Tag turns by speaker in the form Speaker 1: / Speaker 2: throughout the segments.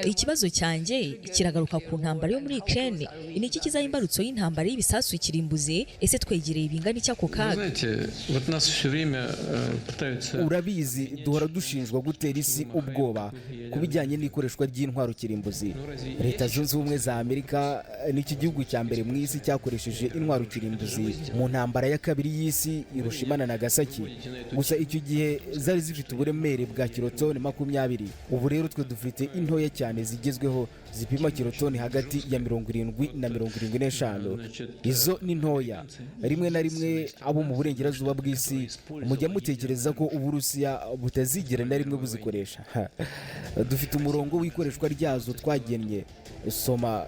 Speaker 1: Ikibazo cyanjye kiragaruka ku ntambara yo muri Ukraine. Ni iki kizaha imbarutso y'intambara y'ibisasu kirimbuzi? Ese twegereye ibingana iki ako kaga?
Speaker 2: Urabizi duhora dushinjwa gutera isi ubwoba ku bijyanye n'ikoreshwa ry'intwaro kirimbuzi. Leta Zunze Ubumwe za Amerika n'iki gihugu cya mbere mu isi cyakoresheje intwaro kirimbuzi mu ntambara ya kabiri y'isi Hiroshima na Nagasaki. Gusa icyo gihe zari zifite uburemere bwa kilotoni 20. Ubu rero twe dufite intoya cyane zigezweho zipima kilotoni hagati ya 70 na 75. Izo ni ntoya. Rimwe na rimwe abo mu burengerazuba bw'isi mujya mutekereza ko Uburusiya butazigera na rimwe buzikoresha. Dufite umurongo w'ikoreshwa ryazo twagennye. Soma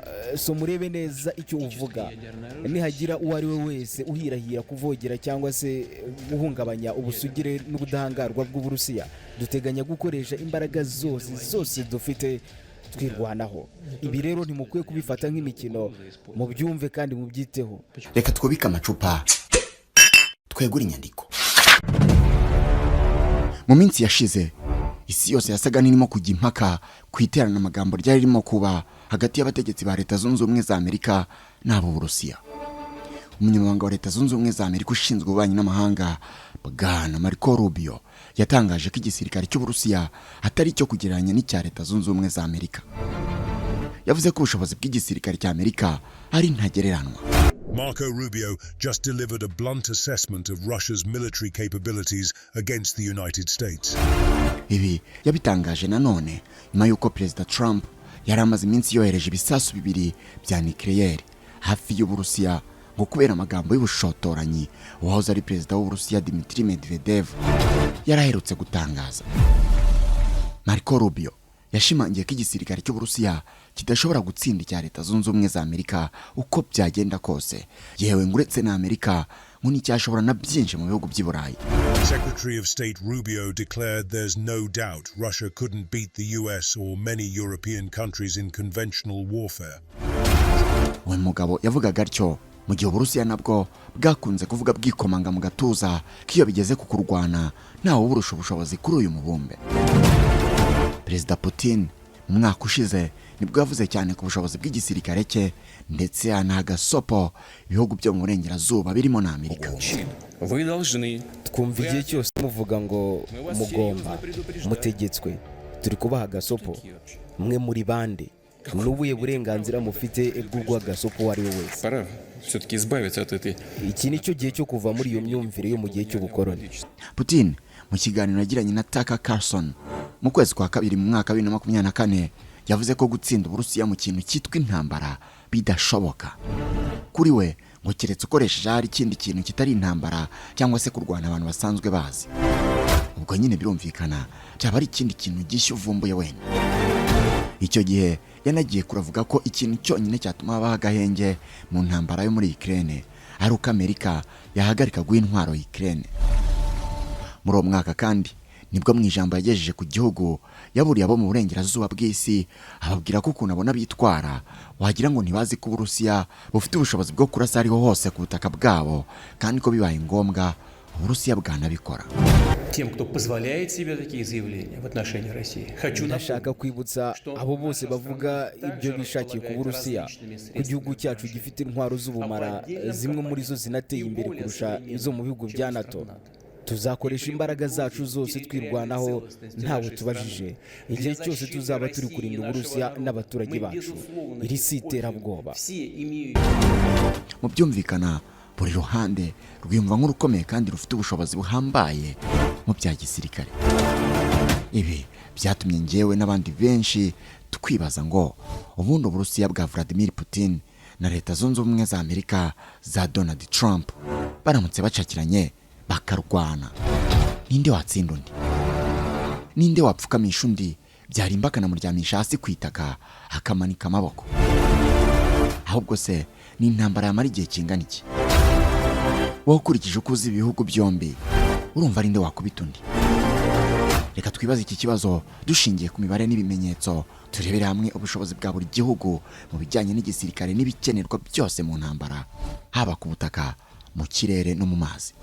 Speaker 2: urebe neza icyo uvuga. Nihagira uwo ari we wese uhirahira kuvogera cyangwa se guhungabanya ubusugire n'ubudahangarwa bw'Uburusiya, duteganya gukoresha imbaraga zose dufite twirwanaho. Ibi rero ntimukwiye kubifata nk'imikino, mu byumve kandi mu byiteho.
Speaker 3: Reka twubike amacupa twegura inyandiko. Mu minsi yashize isi yose yasaga n'irimo kujya impaka ku iterana amagambo ryari ririmo kuba hagati y'abategetsi ba Leta Zunze Ubumwe za Amerika n'abo Burusiya. Umunyamabanga wa Leta Zunze Ubumwe za Amerika ushinzwe ububanyi n'amahanga Bwana Marco Rubio yatangaje ko igisirikare cy'Uburusiya atari cyo kugereranya n'icya Leta Zunze Ubumwe za Amerika. Yavuze ko ubushobozi bw'igisirikare cya Amerika ari ntagereranwa.
Speaker 4: Marco Rubio just delivered a blunt assessment of Russia's military capabilities against the United States.
Speaker 3: Ibi yabitangaje nanone nyuma y'uko Perezida Trump yari amaze iminsi yohereje ibisasu 2 bya nucleaire hafi y'Uburusiya ngo kubera amagambo y'ubushotoranyi uwahoze ari Perezida w'Uburusiya Dmitry Medvedev yaraherutse gutangaza. Marco Rubio yashimangiye ko igisirikare cy'Uburusiya kidashobora gutsinda icya Leta Zunze Ubumwe za Amerika uko byagenda kose, yewe nguretse na Amerika ngo n'icyashobora na byinshi mu bihugu by'i Burayi.
Speaker 4: Secretary of State Rubio declared there's no doubt Russia couldn't beat the US or many European countries in conventional warfare.
Speaker 3: Uwo mugabo yavugaga atyo mu gihe Uburusiya nabwo bwakunze kuvuga bwikomanga mu gatuza kiyo bigeze ku kurwana ntawe uburusha ubushobozi kuri uyu mubumbe. Perezida Putin mu mwaka ushize nibwo yavuze cyane ku bushobozi bw'igisirikare cye ndetse anagasopo ibihugu byo mu burengerazuba birimo na Amerika.
Speaker 2: Twumva igihe cyose muvuga ngo mugomba, mutegetswe, turi kubaha gasopo. Mwe muri bande n'ubuye burenganzira mufite bwo guha gasopo wari we wese. Iki nicyo gihe cyo kuva muri iyo myumvire yo mu gihe cy'ubukoroni.
Speaker 3: Putin mu kiganiro yagiranye na Tucker Carlson mu kwezi kwa kabiri mu mwaka 2024 yavuze ko gutsinda Uburusiya mu kintu cyitwa intambara bidashoboka. Kuri we ngo keretse ukoresheje hari ikindi kintu kitari intambara cyangwa se kurwana abantu basanzwe bazi. Ubwo nyine birumvikana cyaba ari ikindi kintu gishya uvumbuye wenda. Icyo gihe yanagiye kuravuga ko ikintu cyonyine cyatuma habaho agahenge mu ntambara yo muri Ukraine ari uko Amerika yahagarika guha intwaro Ukraine. Muri uwo mwaka kandi nibwo mu ijambo yagejeje ku gihugu yaburiye abo mu burengerazuba bw'isi ababwira ko ukuntu abona bitwara wagira ngo ntibazi ko Uburusiya bufite ubushobozi bwo kurasa ariho hose ku butaka bwabo kandi ko bibaye ngombwa Uburusiya bwanabikora.
Speaker 2: Ndashaka kwibutsa abo bose bavuga ibyo bishakiye ku Burusiya ku gihugu cyacu gifite intwaro z'ubumara, zimwe muri zo zinateye imbere kurusha izo mu bihugu bya NATO. Tuzakoresha imbaraga zacu zose twirwanaho ntawe tubajije igihe cyose tuzaba turi kurinda Uburusiya n'abaturage bacu. Iri si iterabwoba.
Speaker 3: Mu byumvikana buri ruhande rwiyumva nk'urukomeye kandi rufite ubushobozi buhambaye mu bya gisirikare. Ibi byatumye njyewe n'abandi benshi twibaza ngo ubundi Uburusiya bwa Vladimir Putin na Leta Zunze Ubumwe za Amerika za Donald Trump baramutse bacakiranye bakarwana, ninde watsinda undi? Ninde wapfukamisha undi byarimba kanamuryamisha hasi kwitaka akamanika amaboko? Ahubwo se ni intambara yamara igihe kingana iki? Wakurikije uko uzi ibihugu byombi urumva ninde wakubita undi? Reka twibaze iki kibazo dushingiye ku mibare n'ibimenyetso, turebere hamwe ubushobozi bwa buri gihugu mu bijyanye n'igisirikare n'ibikenerwa byose mu ntambara, haba ku butaka, mu kirere no mu mazi.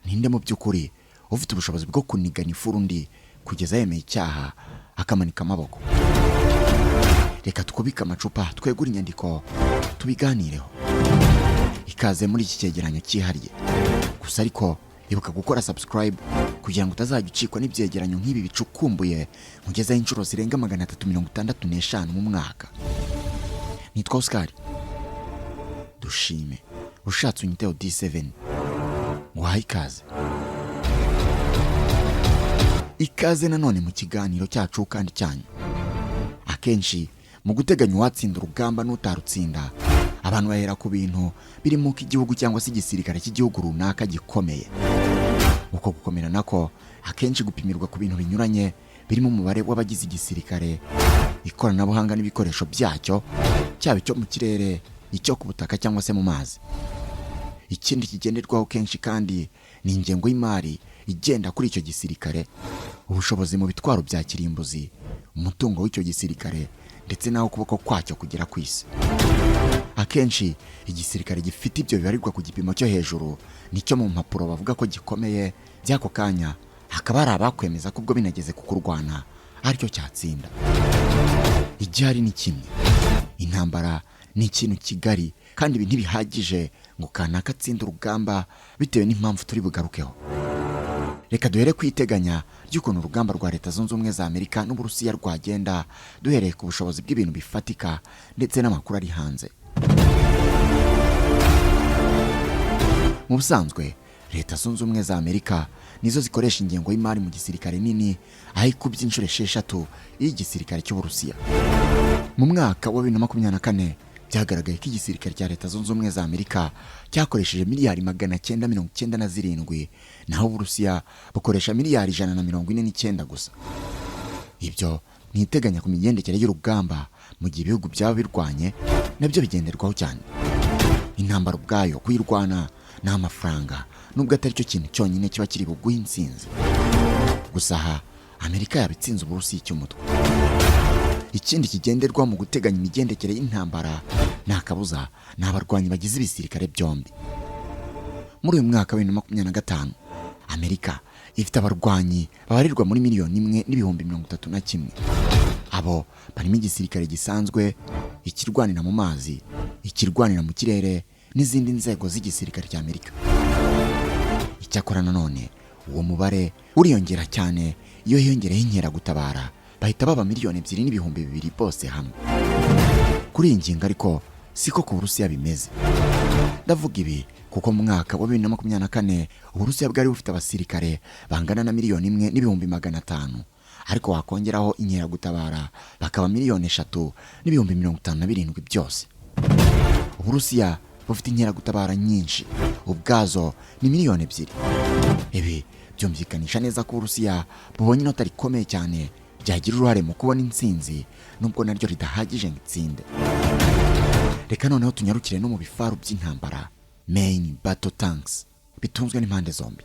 Speaker 3: Ninde mu by'ukuri ufite ubushobozi bwo kunigana ifuru undi kugeza yemeye icyaha akamanika amaboko. Reka tukubike amacupa, twegure inyandiko, tubiganireho. Ikaze muri iki cyegeranyo cyihariye. Gusa ariko ibuka gukora subscribe kugira ngo utazajya ucikwa n'ibyegeranyo nk'ibi bicukumbuye mugezaho inshuro zirenga 365 mu mwaka. Nitwa Oscar. Dushime. Ushatse unyiteho D7. Nguhaye ikaze. Ikaze nanone mu kiganiro cyacu kandi cyanyu. Akenshi mu guteganya uwatsinda urugamba n'utarutsinda, abantu bahera ku bintu birimo igihugu cyangwa se igisirikare cy'igihugu runaka gikomeye. Uko gukomera nako akenshi gupimirwa ku bintu binyuranye birimo umubare w'abagize igisirikare, ikoranabuhanga n'ibikoresho byacyo, cyaba icyo mu kirere, icyo ku butaka cyangwa se mu mazi. Ikindi kigenderwaho kenshi kandi ni ingengo y'imari igenda kuri icyo gisirikare, ubushobozi mu bitwaro bya kirimbuzi, umutungo w'icyo gisirikare ndetse naho ukuboko kwacyo kugera ku isi. Akenshi igisirikare gifite ibyo bibarirwa ku gipimo cyo hejuru nicyo mu mpapuro bavuga ko gikomeye, by'ako kanya hakaba hari abakwemeza ko ubwo binageze ku kurwana aricyo cyatsinda. Igihari ni kimwe, intambara ni ikintu kigari kandi ibi ntibihagije ngo kanaka atsinda urugamba bitewe n'impamvu turi bugarukeho. Reka duhere kwiteganya ry'ukuntu urugamba rwa Leta Zunze Ubumwe za Amerika n'Uburusiya rwagenda, duhereye ku bushobozi bw'ibintu bifatika ndetse n'amakuru ari hanze. Mu busanzwe Leta Zunze Ubumwe za Amerika nizo zikoresha ingengo y'imari mu gisirikare nini, aho ikubye inshuro 6 y'igisirikare cy'Uburusiya. Mu mwaka wa 2024 byagaragaye ko igisirikare cya Leta Zunze Ubumwe za Amerika cyakoresheje miliyari 997, naho Uburusiya bukoresha miliyari 149 gusa. Ibyo niteganya ku migendekere y'urugamba mu gihe ibihugu byaba birwanye nabyo bigenderwaho cyane. Intambara ubwayo kuyirwana n'amafaranga, nubwo atari cyo kintu cyonyine kiba kiri buguha intsinzi. Gusa aha Amerika yabitsinze Uburusiya icy'umutwe. Ikindi kigenderwa mu guteganya imigendekere y'intambara nta kabuza ni abarwanyi bagize ibisirikare byombi. Muri uyu mwaka wa 2025 Amerika ifite abarwanyi babarirwa muri 1,031,000. Abo barimo igisirikare gisanzwe, ikirwanira mu mazi, ikirwanira mu kirere n'izindi nzego z'igisirikare cya Amerika. Icyakora nanone uwo mubare uriyongera cyane iyo hiyongereho inkeragutabara, bahita baba 2,200,000 bose hamwe. Kuri iyi ngingo ariko siko ku Burusiya bimeze. Ndavuga ibi kuko mu mwaka wa 2024 Uburusiya bwari bufite abasirikare bangana na 1,500,000, ariko wakongeraho inkeragutabara bakaba 3,57,000 byose. Uburusiya bufite inkeragutabara nyinshi, ubwazo ni 2,000,000. Ibi byumvikanisha neza ko Uburusiya bubonye inota rikomeye cyane byagira uruhare mu kubona intsinzi, nubwo naryo ridahagije ngo itsinde. Reka noneho tunyarukire no mu bifaru by'intambara, main battle tanks, bitunzwe n'impande zombi.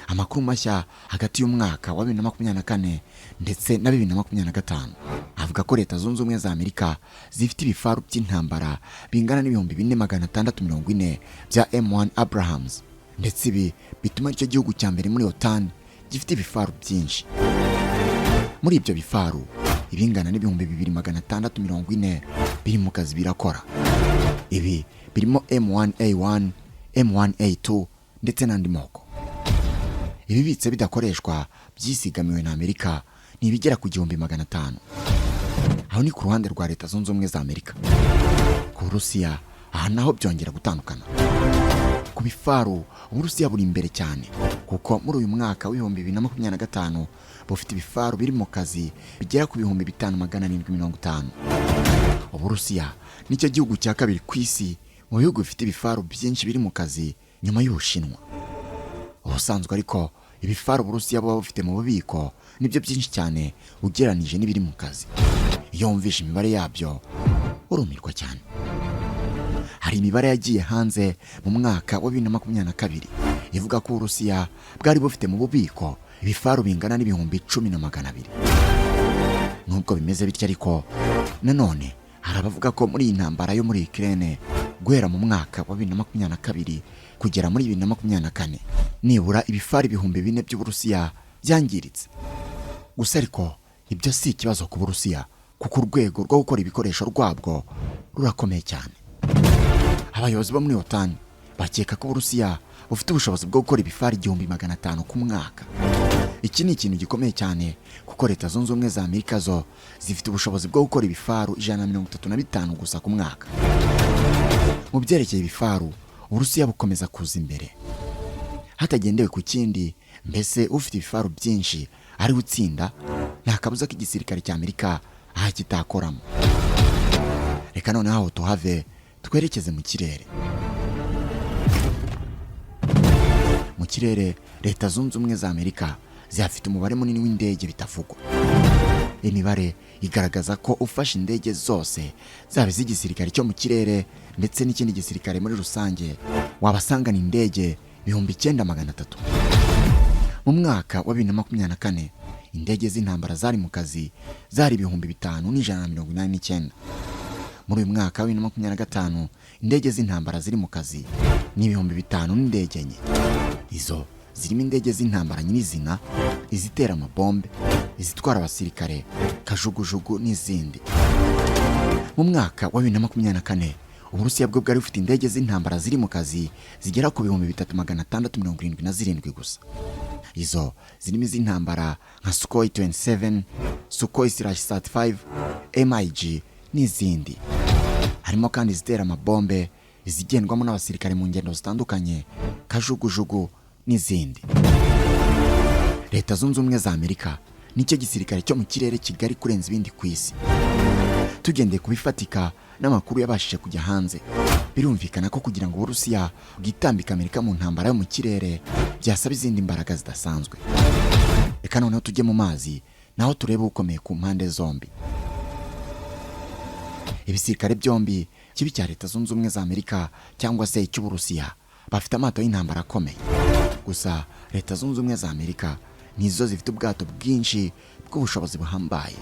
Speaker 3: Amakuru mashya hagati y'umwaka wa 2024 ndetse na 2025 avuga ko Leta Zunze Ubumwe za Amerika zifite ibifaru by'intambara bingana n'4,640 bya M1 Abrams, ndetse ibi bituma icyo gihugu cya mbere muri Otan gifite ibifaru byinshi. Muri ibyo bifaru ibingana n'2,640 biri mu kazi birakora. Ibi birimo M1A1, M1A2 ndetse n'andi moko. Ibibitse bidakoreshwa byisigamiwe na Amerika ni ibigera ku 1,500. Aho ni ku ruhande rwa Leta Zunze Ubumwe za Amerika. Ku Burusiya aha naho byongera gutandukana. Ku bifaru Uburusiya buri imbere cyane, kuko muri uyu mwaka wa 2025 bufite ibifaru biri mu kazi bigera ku 5,750. Uburusiya nicyo gihugu cya kabiri ku isi mu bihugu bifite ibifaru byinshi biri mu kazi nyuma y'Ubushinwa. Ubusanzwe ariko ibifaru Uburusiya buba bufite mu bubiko nibyo byinshi cyane ugereranije n'ibiri mu kazi. Iyo wumvishe imibare yabyo urumirwa cyane. Hari imibare yagiye hanze mu mwaka wa 2022 ivuga ko Uburusiya bwari bufite mu bubiko ibifaru bingana n'10,200. Nubwo bimeze bityo ariko nanone hari abavuga ko muri iyi ntambara yo muri Ukraine guhera mu mwaka wa 2022 kugera muri 2024 nibura ibifaru ibihumbi 4 by'Uburusiya byangiritse. Gusa ariko ibyo si ikibazo ku Burusiya kuko urwego rwo gukora ibikoresho rwabwo rurakomeye cyane. Abayobozi bo muri Otan bakeka ko Uburusiya bufite ubushobozi bwo gukora ibifaru 1500 ku mwaka. Iki ni ikintu gikomeye cyane kuko Leta Zunze Ubumwe za Amerika zo zifite ubushobozi bwo gukora ibifaru 135 gusa ku mwaka. Mu byerekeye ibifaru, Uburusiya bukomeza kuza imbere hatagendewe ku kindi. Mbese ufite ibifaru byinshi ari gutsinda, nta kabuza k'igisirikare cya Amerika aha kitakoramo. Reka noneho aho tuhave twerekeze mu kirere. Mu kirere, Leta Zunze Ubumwe za Amerika zafite umubare munini w'indege bitavugwa. Imibare igaragaza ko ufashe indege zose zaba z'igisirikare cyo mu kirere ndetse n'ikindi gisirikare muri rusange wabasangana indege 9300. Mu mwaka wa 2024 indege z'intambara zari mu kazi zari 5189. Muri uyu mwaka wa 2025 indege z'intambara ziri mu kazi ni 5000 n'indege enye. Izo zirimo indege z'intambara nyirizina, izitera amabombe, izitwara abasirikare, kajugujugu n'izindi. Mu mwaka wa 2024 Uburusiya bwo bwari bufite indege z'intambara ziri mu kazi zigera ku 3677 gusa. Izo zirimo iz'intambara nka Sukhoi 27, Sukhoi /35, MiG n'izindi. Harimo kandi izitera amabombe, izigendwamo n'abasirikare mu ngendo zitandukanye, kajugujugu n'izindi. Leta Zunze Ubumwe za Amerika nicyo gisirikare cyo mu kirere kigari kurenza ibindi ku isi. Tugendeye kubifatika n'amakuru yabashije kujya hanze, birumvikana ko kugira ngo Uburusiya bwitambike Amerika mu ntambara yo mu kirere byasaba izindi mbaraga zidasanzwe. Reka noneho tujye mu mazi naho turebe ukomeye ku mpande zombi. Ibisirikare byombi, kibi cya Leta Zunze Ubumwe za Amerika cyangwa se icy'Uburusiya, bafite amato y'intambara akomeye. Gusa Leta Zunze Ubumwe za Amerika nizo zifite ubwato bwinshi bw'ubushobozi buhambaye.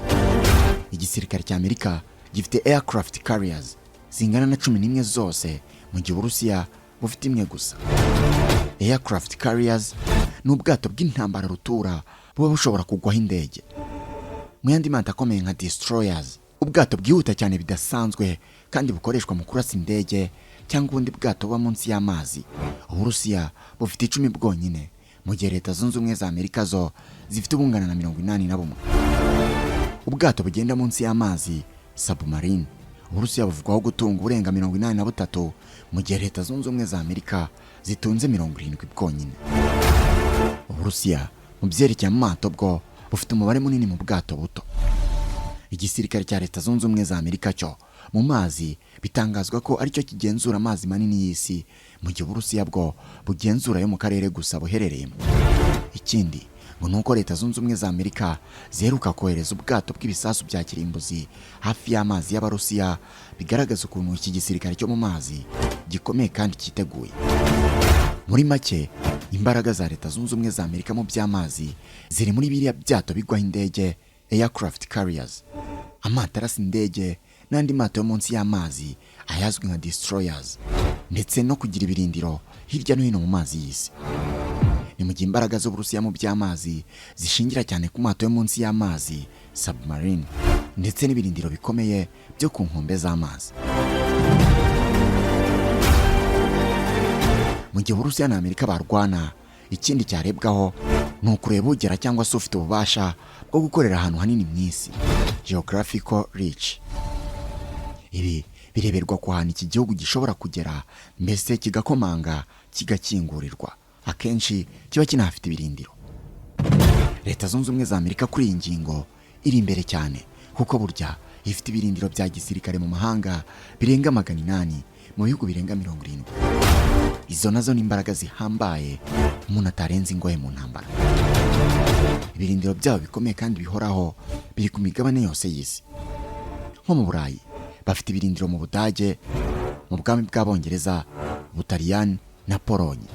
Speaker 3: Igisirikare cya Amerika gifite aircraft carriers zingana na 11 zose, mu gihe Uburusiya bufite imwe gusa. Aircraft carriers ni ubwato bw'intambara rutura buba bushobora kugwaho indege. Mu yandi mato akomeye nka destroyers, ubwato bwihuta cyane bidasanzwe kandi bukoreshwa mu kurasa indege cyangwa ubundi bwato buba munsi y'amazi, Uburusiya bufite 10 bwonyine, mu gihe Leta Zunze Ubumwe za Amerika zo zifite ubungana na 81. Ubwato bugenda munsi y'amazi submarine, Uburusiya buvugwaho gutunga urenga 83, mu gihe Leta Zunze Ubumwe za Amerika zitunze 70 bwonyine. Uburusiya mu byerekeye amato bwo bufite umubare munini mu bwato buto. Igisirikare cya Leta Zunze Ubumwe za Amerika cyo mu mazi bitangazwa ko aricyo kigenzura amazi manini y'isi, mu gihe Uburusiya bwo bugenzura yo mu karere gusa buherereyemo. Ikindi ngo nuko Leta Zunze Ubumwe za Amerika ziheruka kohereza ubwato bw'ibisasu bya kirimbuzi hafi y'amazi y'Abarusiya, bigaragaza ukuntu iki gisirikare cyo mu mazi gikomeye kandi cyiteguye. Muri make, imbaraga za Leta Zunze Ubumwe za Amerika mu by'amazi ziri muri biriya byato bigwaho indege, aircraft carriers, amato arasa indege n'andi mato yo munsi y'amazi ayazwi nka destroyers, ndetse no kugira ibirindiro hirya no hino mu mazi y'isi. Ni mu gihe imbaraga z'Uburusiya mu by'amazi zishingira cyane ku mato yo munsi y'amazi submarine, ndetse n'ibirindiro bikomeye byo ku nkombe z'amazi. Mu gihe Uburusiya na Amerika barwana, ikindi cyarebwaho ni ukureba ugera cyangwa se ufite ububasha bwo gukorera ahantu hanini mu isi, geographical reach. Ibi bireberwa ku hantu iki gihugu gishobora kugera, mbese kigakomanga kigakingurirwa. Akenshi kiba kinahafite ibirindiro. Leta Zunze Ubumwe za Amerika kuri iyi ngingo iri imbere cyane, kuko burya ifite ibirindiro bya gisirikare mu mahanga birenga 800 mu bihugu birenga 70. Izo nazo ni imbaraga zihambaye umuntu atarenze ingoye mu ntambara. Ibirindiro byabo bikomeye kandi bihoraho biri ku migabane yose y'isi. Nko mu Burayi bafite ibirindiro mu Budage, mu bwami bw'Abongereza, Butaliyani na Polonye.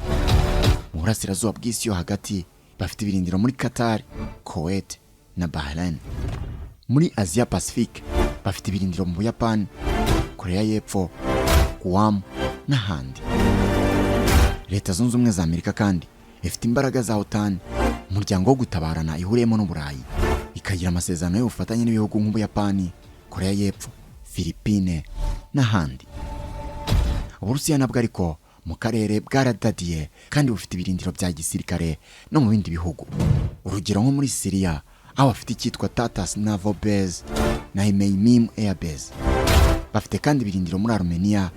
Speaker 3: Mu burasirazuba bw'isi yo hagati bafite ibirindiro muri Qatar, Kuwait na Bahrain. Muri Asia Pacific bafite ibirindiro mu Buyapani, Korea y'Epfo, Guam n'ahandi. Leta Zunze Ubumwe za Amerika kandi ifite imbaraga za Otan, umuryango wo gutabarana ihuriyemo n'Uburayi, ikagira amasezerano y'ubufatanye n'ibihugu nk'Ubuyapani, Korea y'Epfo, Philippine n'ahandi. Uburusiya nabwo ariko mu karere bwaradadiye kandi bufite ibirindiro bya gisirikare no mu bindi bihugu. Urugero nko muri Syria aho bafite icyitwa Tatas Naval Base na Imeimim Air Base. Bafite kandi ibirindiro muri Armenia,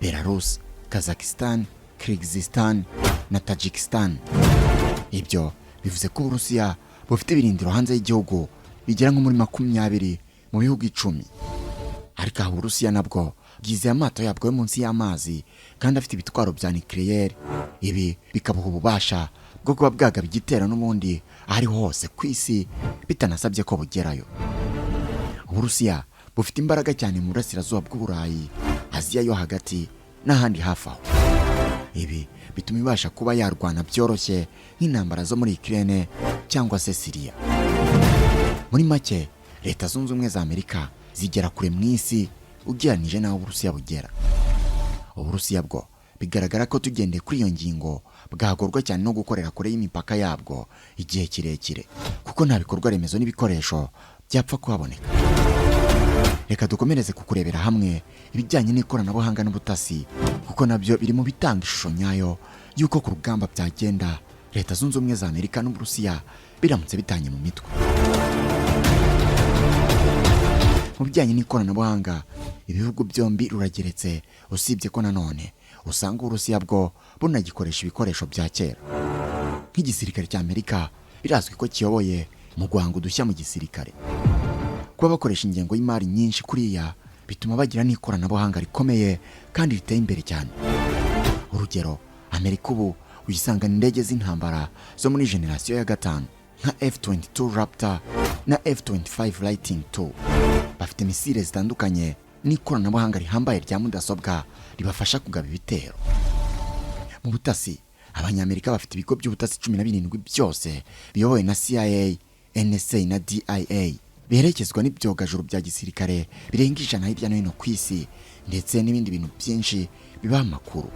Speaker 3: Belarus, Kazakhstan, Kyrgyzstan na Tajikistan. Ibyo bivuze ko Uburusiya bufite ibirindiro hanze y'igihugu bigera nko muri 20 mu bihugu 10. Ariko aho Uburusiya nabwo bwizeye amato yabwo yo munsi y'amazi kandi afite ibitwaro bya nucleaire. Ibi bikabuha ububasha bwo kuba bwagaba igitero n'ubundi ahari hose ku isi bitanasabye ko bugerayo. Uburusiya bufite imbaraga cyane mu burasirazuba bw'Uburayi, Aziya yo hagati n'ahandi hafi aho. Ibi bituma ibasha kuba yarwana byoroshye nk'intambara zo muri Ukraine cyangwa se Syria. Muri make, Leta Zunze Ubumwe za Amerika zigera kure mu isi ugereranije n'aho Uburusiya bugera. Uburusiya bwo bigaragara ko tugendeye kuri iyo ngingo bwagorwa cyane no gukorera kure y'imipaka yabwo igihe kirekire, kuko nta bikorwa remezo n'ibikoresho byapfa kuhaboneka. Reka dukomereze kukurebera hamwe ibijyanye n'ikoranabuhanga n'ubutasi, kuko nabyo biri mu bitanga ishusho nyayo y'uko ku rugamba byagenda Leta Zunze Ubumwe za Amerika n'Uburusiya biramutse bitanye mu mitwe. Mu bijyanye n'ikoranabuhanga, ibihugu byombi rurageretse, usibye ko nanone usanga Uburusiya bwo bunagikoresha ibikoresho bya kera. Nk'igisirikare cya Amerika birazwi ko kiyoboye mu guhanga udushya mu gisirikare. Kuba bakoresha ingengo y'imari nyinshi kuriya bituma bagira n'ikoranabuhanga rikomeye kandi riteye imbere cyane. Urugero, Amerika ubu uyisanga indege z'intambara zo muri generasiyo ya 5 nka F-22 Raptor na F-25 Lightning II. Bafite misile zitandukanye n'ikoranabuhanga rihambaye rya mudasobwa ribafasha kugaba ibitero. Mu butasi, Abanyamerika bafite ibigo by'ubutasi 17 byose biyobowe na CIA, NSA na DIA, biherekezwa n'ibyogajuru bya gisirikare birenga 100 hirya no hino ku isi, ndetse n'ibindi bintu byinshi bibaha amakuru.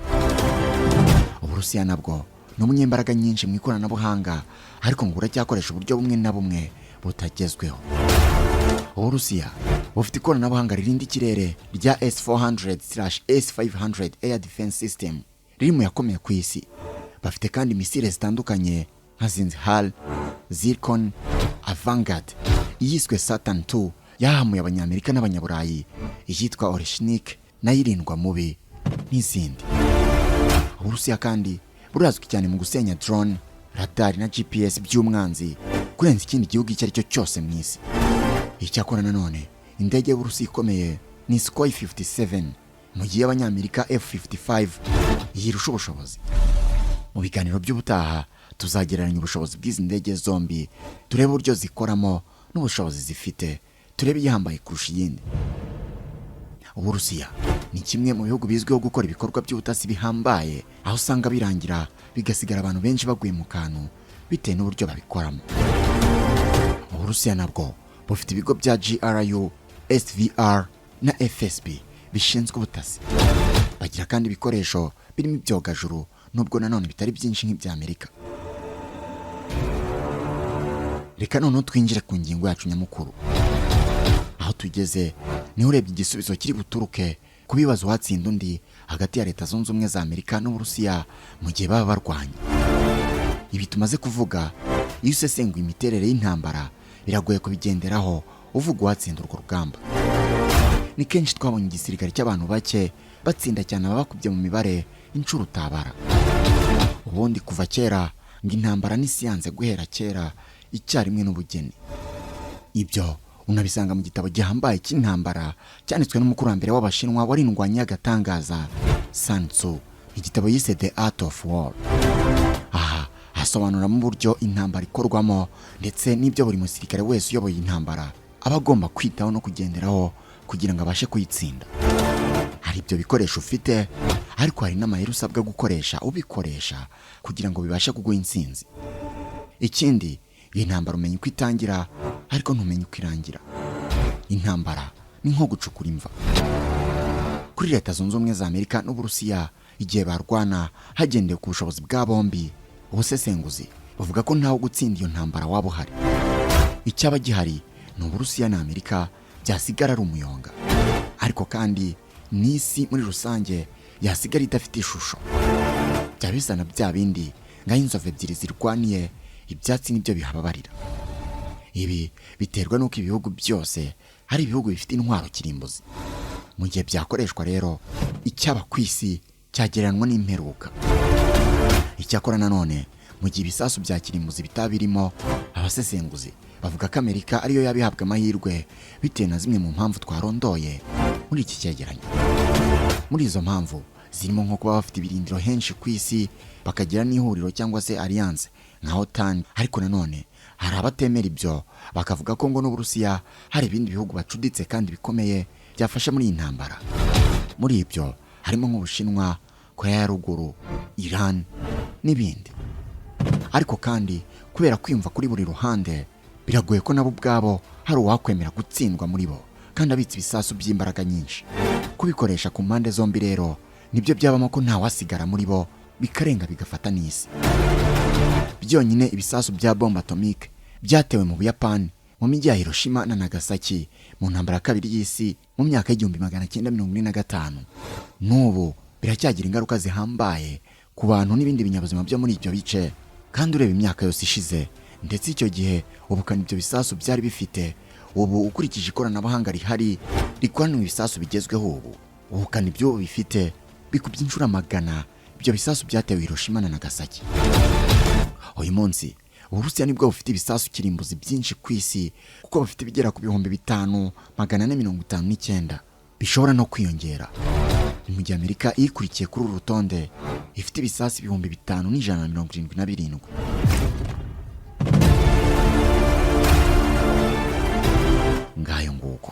Speaker 3: Uburusiya nabwo ni umunyembaraga nyinshi mu ikoranabuhanga, ariko ngo buracyakoresha uburyo bumwe na bumwe butagezweho. Uburusiya bufite ikoranabuhanga ririnda ikirere rya S-400/S-500 Air Defense System, riri mu yakomeye ku isi. Bafite kandi misile zitandukanye nka Zinhal, Zircon, Avangard, iyiswe Saturn II yahamuye Abanyamerika n'Abanyaburayi, iyitwa Oreshnik n'ayirindwa mubi n'izindi. Uburusiya kandi burazwi cyane mu gusenya drone, radar na GPS by'umwanzi kurenza ikindi gihugu icyo ari cyo cyose mu isi. Icyakora nanone indege y'Uburusiya ikomeye ni Sukhoi 57, mu gihe Abanyamerika F-55 yirusha ubushobozi. Mu biganiro by'ubutaha tuzagereranya ubushobozi bw'izi ndege zombi, turebe uburyo zikoramo n'ubushobozi zifite, turebe iyihambaye kurusha iyindi. Uburusiya ni kimwe mu bihugu bizwiho gukora ibikorwa by'ubutasi bihambaye, aho usanga birangira bigasigara abantu benshi baguye mu kantu bitewe n'uburyo babikoramo. Uburusiya nabwo bufite ibigo bya GRU, SVR na FSB bishinzwe ubutasi. Bagira kandi ibikoresho birimo ibyogajuru, nubwo nanone bitari byinshi nk'ibya Amerika. Reka noneho twinjire ku ngingo yacu nyamukuru. Aho tugeze ni urebye igisubizo kiri buturuke ku bibazo Watsinda Undi hagati ya Leta Zunze Ubumwe za Amerika n'Uburusiya mu gihe baba barwanya. Ibi tumaze kuvuga, iyo usesenguye imiterere y'intambara biragoye kubigenderaho uvuga uwatsinda urwo rugamba. Ni kenshi twabonye igisirikare cy'abantu bake batsinda cyane abakubye mu mibare inshuro utabara. Ubundi kuva kera ngo intambara n'isiyanze guhera kera icyarimwe n'ubugeni. Ibyo unabisanga mu gitabo gihambaye cy'intambara cyanditswe n'umukurambere w'Abashinwa warindwanye agatangaza Sun Tzu, igitabo yise The Art of War. Aha hasobanuramo uburyo intambara ikorwamo ndetse n'ibyo buri musirikare wese uyoboye intambara aba agomba kwitaho no kugenderaho kugira ngo abashe kuyitsinda. Hari ibyo bikoresho ufite, ariko hari n'amayeri usabwa gukoresha ubikoresha kugira ngo bibashe kuguha intsinzi. Ikindi, iyi ntambara umenya uko itangira ariko ntumenye uko irangira. Intambara ni nko gucukura imva. Kuri Leta Zunze Ubumwe za Amerika n'Uburusiya igihe barwana hagendewe ku bushobozi bwa bombi. Ubusesenguzi buvuga ko ntawe gutsinda iyo ntambara waba uhari. Icyaba gihari ni Uburusiya na Amerika byasigara ari umuyonga, ariko kandi n'isi muri rusange yasigara idafite ishusho. Byabizana bya bindi ngaho inzovu ebyiri zirwaniye, ibyatsi nibyo bihababarira. Ibi biterwa n'uko ibihugu byose hari ibihugu bifite intwaro kirimbuzi. Mu gihe byakoreshwa rero, icyaba ku isi cyagereranwa n'imperuka. Icyakora nanone mu gihe ibisasu bya kirimbuzi bitabirimo, abasesenguzi bavuga ko Amerika ariyo yabihabwa amahirwe bitewe na zimwe mu mpamvu twarondoye muri iki cyegeranyo. Muri izo mpamvu zirimo nko kuba bafite ibirindiro henshi ku isi, bakagira n'ihuriro cyangwa se alliance nka Otan. Ariko nanone hari abatemera ibyo, bakavuga ko ngo n'Uburusiya hari ibindi bihugu bacuditse kandi bikomeye byafasha muri iyi ntambara. Muri ibyo harimo nk'Ubushinwa, Korea ya Ruguru, Iran n'ibindi. Ariko kandi kubera kwiyumva kuri buri ruhande, biragoye ko nabo ubwabo hari uwakwemera gutsindwa muri bo kandi abitse ibisasu by'imbaraga nyinshi. Kubikoresha ku mpande zombi rero nibyo byabamo ko nta wasigara muri bo, bikarenga bigafata n'isi. Byonyine ibisasu bya bombe atomique byatewe mu Buyapani mu mijyi ya Hiroshima na Nagasaki mu ntambara ya kabiri y'isi mu myaka y'1945 n'ubu biracyagira ingaruka zihambaye ku bantu n'ibindi binyabuzima byo muri ibyo bice. Kandi ureba imyaka yose ishize ndetse icyo gihe ubukana ibyo bisasu byari bifite, ubu ukurikije ikoranabuhanga rihari rikorana ibisasu bigezweho, ubu ubukana ibyo bifite bikubye inshuro magana ibyo bisasu byatewe Hiroshima na Nagasaki. Uyu munsi Uburusiya nibwo bufite ibisasu kirimbuzi byinshi ku isi, kuko bafite bigera ku 5,459 bishobora no kwiyongera. Mu gihe Amerika ikurikiye kuri uru rutonde ifite ibisasu 5,177. Ngayo nguko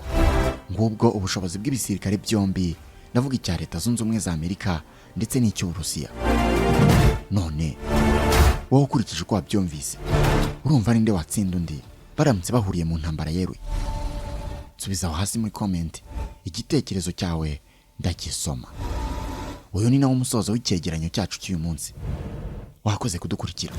Speaker 3: ngubwo ubushobozi bw'ibisirikare byombi, ndavuga icya Leta Zunze Ubumwe za Amerika ndetse n'icy'Uburusiya. None wowe ukurikije uko wabyumvise, urumva ninde watsinda undi baramutse bahuriye mu ntambara yeruye? Subiza aho hasi muri comment igitekerezo cyawe, ndagisoma. Uyu ni nawo umusozo w'icyegeranyo cyacu cy'uyu munsi. Wakoze kudukurikira.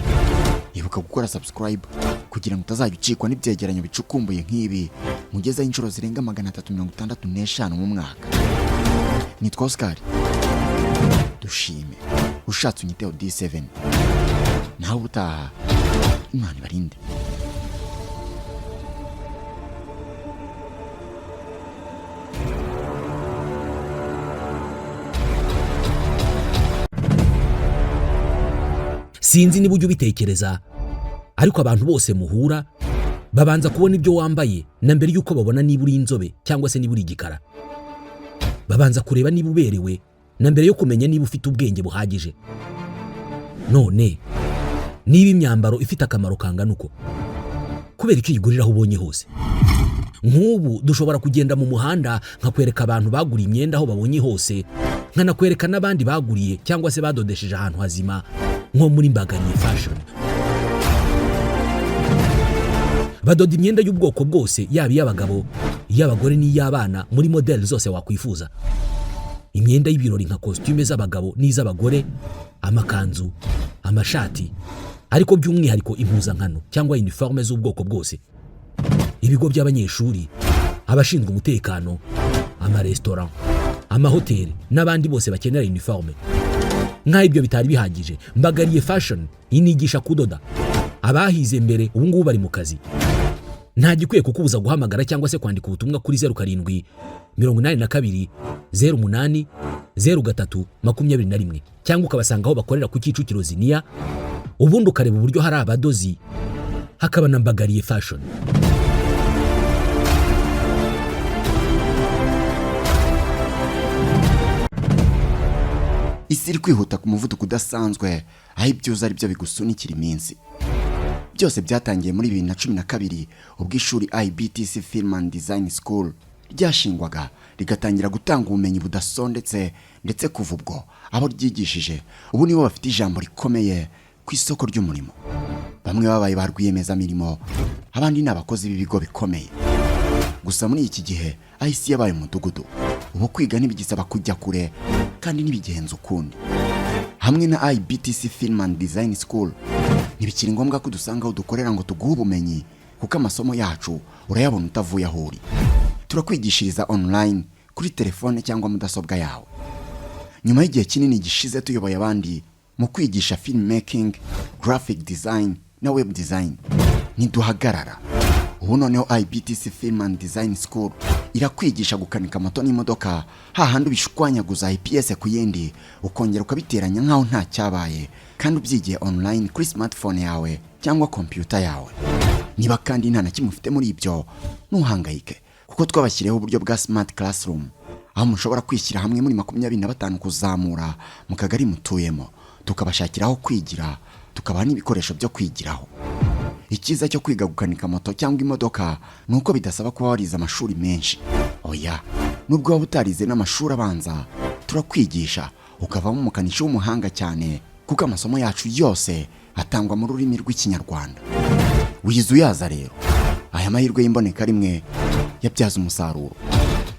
Speaker 3: Ibuka gukora subscribe kugira ngo utazajya ucikwa n'ibyegeranyo bicukumbuye nk'ibi mugezaho inshuro zirenga 365 mu mwaka. Nitwa Oscar. Dushime. Ushatse unyiteho D7. Naho ubutaha, Imana ibarinde.
Speaker 5: Sinzi niba ujya ubitekereza, ariko abantu bose muhura babanza kubona ibyo wambaye na mbere yuko babona niba uri inzobe cyangwa se niba uri igikara. Babanza kureba niba uberewe na mbere yo kumenya niba ufite ubwenge buhagije. None niba imyambaro ifite akamaro kangana uko, kubera icyo uyigurira aho ubonye hose. Nk'ubu dushobora kugenda mu muhanda nkakwereka abantu baguriye imyenda aho babonye hose, nkanakwereka n'abandi baguriye cyangwa se badodesheje ahantu hazima nko muri Mbagariye fashion. Badoda imyenda y'ubwoko bwose, yaba iy'abagabo, iy'abagore n'iy'abana, muri model zose wakwifuza. Imyenda y'ibirori nka costume z'abagabo n'iz'abagore, amakanzu, amashati, ariko by'umwihariko impuzankano cyangwa uniforme z'ubwoko bwose. Ibigo by'abanyeshuri, abashinzwe umutekano, amarestaurant, amahoteli n'abandi bose bakenera uniforme. Nka ibyo bitari bihagije, Mbagariye fashion inigisha kudoda. Abahize mbere ubu ngubu bari mu kazi. Nta gikwiye kukubuza guhamagara cyangwa se kwandika ubutumwa kuri 0782080321 cyangwa ukabasanga aho bakorera ku Kicukiro Ziniya. Ubundi ukareba uburyo hari abadozi, hakaba na Mbagariye fashion.
Speaker 3: Isi iri kwihuta ku muvuduko udasanzwe, aho ibyuza ari byo bigusunikira iminsi. Byose byatangiye muri 2012 ubwo ishuri IBTC Film and Design School ryashingwaga rigatangira gutanga ubumenyi budasondetse, ndetse kuva ubwo abo ryigishije ubu nibo bafite ijambo rikomeye ku isoko ry'umurimo. Bamwe babaye ba rwiyemezamirimo, abandi ni abakozi b'ibigo bikomeye. Gusa muri iki gihe ahisi yabaye umudugudu, ubu kwiga ntibigisaba kujya kure, kandi n'ibigenza ukundi. Hamwe na IBTC Film and Design School ntibikiri ngombwa ko dusanga aho dukorera ngo tuguhe ubumenyi, kuko amasomo yacu urayabona utavuye aho uri. Turakwigishiriza online kuri telefone cyangwa mudasobwa yawe. Nyuma y'igihe kinini gishize tuyoboye abandi mu kwigisha film making, graphic design na web design, ntiduhagarara. Ubu noneho IBTC Film and Design School irakwigisha gukanika moto n'imodoka, hahandi ubishwanyaguza IPS ku yindi ukongera ukabiteranya nkaho nta cyabaye, kandi ubyigiye online kuri smartphone yawe cyangwa computer yawe. Niba kandi nta na kimwe ufite muri ibyo, ntuhangayike, kuko twabashyiriyeho uburyo bwa smart classroom, aho mushobora kwishyira hamwe muri 25 kuzamura mu kagari mutuyemo, tukabashakiraho kwigira, tukabaha n'ibikoresho byo kwigiraho. Ikiza cyo kwiga gukanika moto cyangwa imodoka nuko bidasaba kuba warize amashuri menshi. Oya, nubwo waba utarize n'amashuri abanza, turakwigisha ukavamo umukanishi w'umuhanga cyane, kuko amasomo yacu yose atangwa mu rurimi rw'Ikinyarwanda. Wize uyaza rero. Aya mahirwe y'imboneka rimwe yabyaza umusaruro.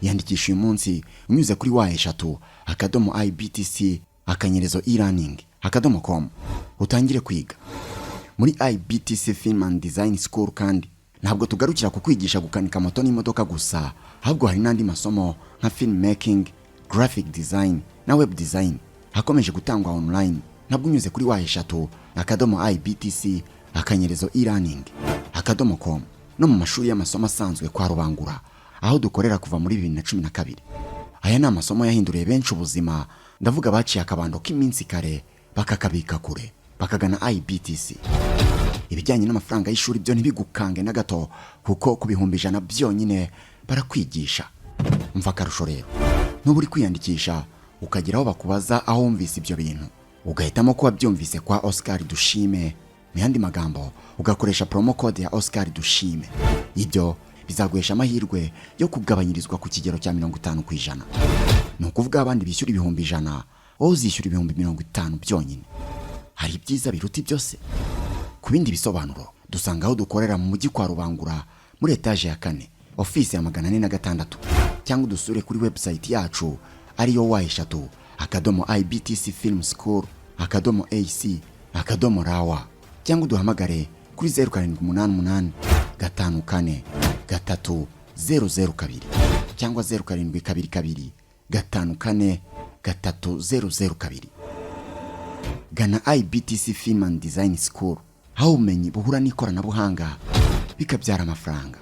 Speaker 3: Yandikisha uyu munsi unyuze kuri wa/ibtc/e-learning.com utangire kwiga. Muri IBTC Film and Design School kandi ntabwo tugarukira ku kwigisha gukanika moto n'imodoka gusa, ahubwo hari n'andi masomo nka film making, graphic design na web design hakomeje gutangwa online, nabwo unyuze kuri wa/ibtc/e-learning.com no mu mashuri y'amasomo asanzwe kwa Rubangura, aho dukorera kuva muri 2012. Aya ni amasomo yahinduriye benshi ubuzima, ndavuga baciye akabando k'iminsi kare bakakabika kure bakagana IBTC. Ibijyanye n'amafaranga y'ishuri byo ntibigukange na gato, kuko ku bihumbi 100 byonyine barakwigisha. Mva karusho rero, n'uburi kwiyandikisha ukageraho bakubaza aho wumvise ibyo bintu, ugahitamo kuba byumvise kwa Oscar Dushime, mu yandi magambo ugakoresha promo code ya Oscar Dushime. Ibyo bizaguhesha amahirwe yo kugabanyirizwa ku kigero cya 50%. Ni ukuvuga abandi bishyura ibihumbi 100, wowe uzishyura ibihumbi 50 byonyine. Hari ibyiza biruta byose. Ku bindi bisobanuro dusanga aho dukorera mu mujyi kwa Rubangura muri etage ya 4, office ya 406, cyangwa dusure kuri website yacu ariyo wa/ibtcfilmschool.ac.rw, cyangwa duhamagare kuri 0788 54 3002 cyangwa 0722 54 3002. Gana IBTC Film and Design School, aho ubumenyi buhura n'ikoranabuhanga bikabyara amafaranga.